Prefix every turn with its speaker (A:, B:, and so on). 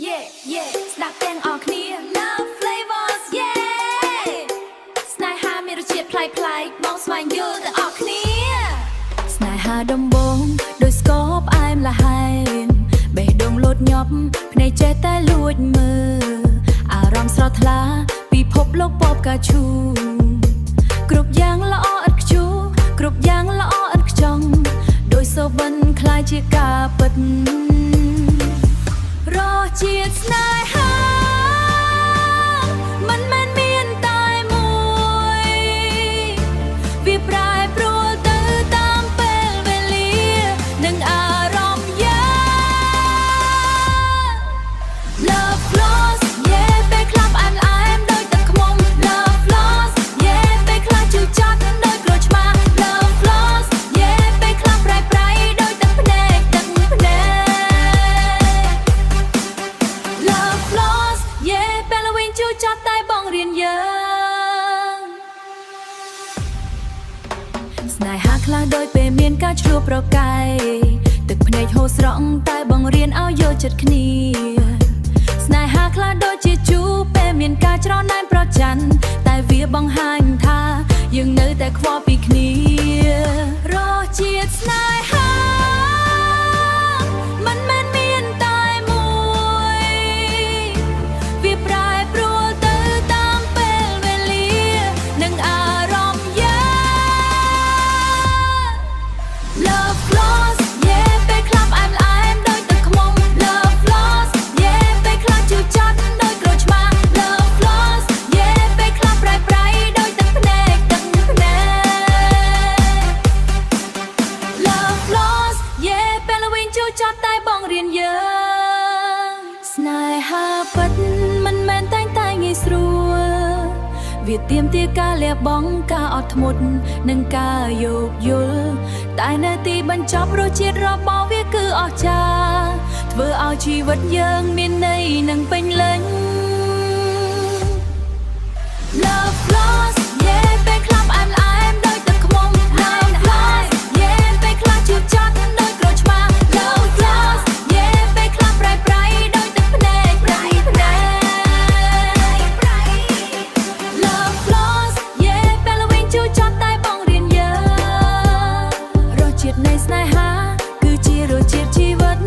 A: Yeah yeah ស្ដាប់ទាំងអស់គ្នា Love Flavors yeah ស្នេហាមានរសជាតិប្លែកៗមកស្វែងយល់ទាំងអស់គ្នាស្នេហាដំបងដោយស្គរផ្អែមល្ហែមបេះដូងលោតញាប់ភ្នែកចេះតែលួចមើលអារម្មណ៍ស្រស់ថ្លាពិភពលោកពពកាឈូគ្រប់យ៉ាងល្អឥតខ្ជូរគ្រប់យ៉ាងល្អឥតខ្ចង់ដោយសូបិនคล้ายជាការពិតរសជាតិស្នេហាមិនមែនមានតែមួយវាប្រែប្រួលទៅតាមពេលវេលានិងអារម្មណ៍យ៉ាង Love Lost yeah ពេលខ្លះផ្អែមល្អែមដូចទឹកឃ្មុំ Love Lost yeah ពេលខ្លះជូរចត់ដូចក្រូចឆ្មា Love Lost yeah ពេលខ្លះប្រៃប្រៃដូចទឹកភ្នែក Love Lost yeah ពេលល្វិញជូរចត់តែបងរៀនយើងស្នេហាខ្លះដូចពេលមានការឆ្លោះប្រកែកទឹកភ្នែកហូរស្រង់តែបងរៀនឲ្យយកចិត្តគ្នាស្នេហាខ្លះដូចជាជូរពេលមានការច្រណែនប្រច័ណ្ឌតែវាបង្ហាញថាយើងនៅតែខ្វល់ពីគ្នារសជាតិស្នេហាមិនមែនមានតែមួយវាប្រែប្រួលទៅតាមពេលវេលានិងអារម្មណ៍យ៉ាង Love Lost yeah ពេលខ្លះផ្អែមល្អែមដូចទឹកឃ្មុំ Love Lost yeah ពេលខ្លះជូរចត់ដូចក្រូចឆ្មា Love Lost yeah ពេលខ្លះប្រៃប្រៃដូចទឹកភ្នែក Love Lost yeah ពេលល្វិញជូរចត់តែបងរៀនយើងស្នេហាពិតមិនមែនតែងតែងាយស្រួលវាទាមទារការលះបង់ការអត់ធ្មត់និងការយោគយល់តែនៅទីបញ្ចប់រសជាតិរបស់វាគឺអស្ចារ្យធ្វើឲ្យជីវិតយើងមានន័យនិងពេញលេញ Love Lost yeah ពេលខ្លះផ្អែមល្អែមដូចទឹកឃ្មុំ Love Lost yeah ពេលខ្លះជូរចត់ដូចក្រូចឆ្មា Love Lost yeah ពេលខ្លះប្រៃប្រៃដូចទឹកភ្នែក Love Lost yeah ពេលល្វិញជូរចត់តែបងរៀនយើងរសជាតិនៃស្នេហាគឺជារសជាតិជីវិត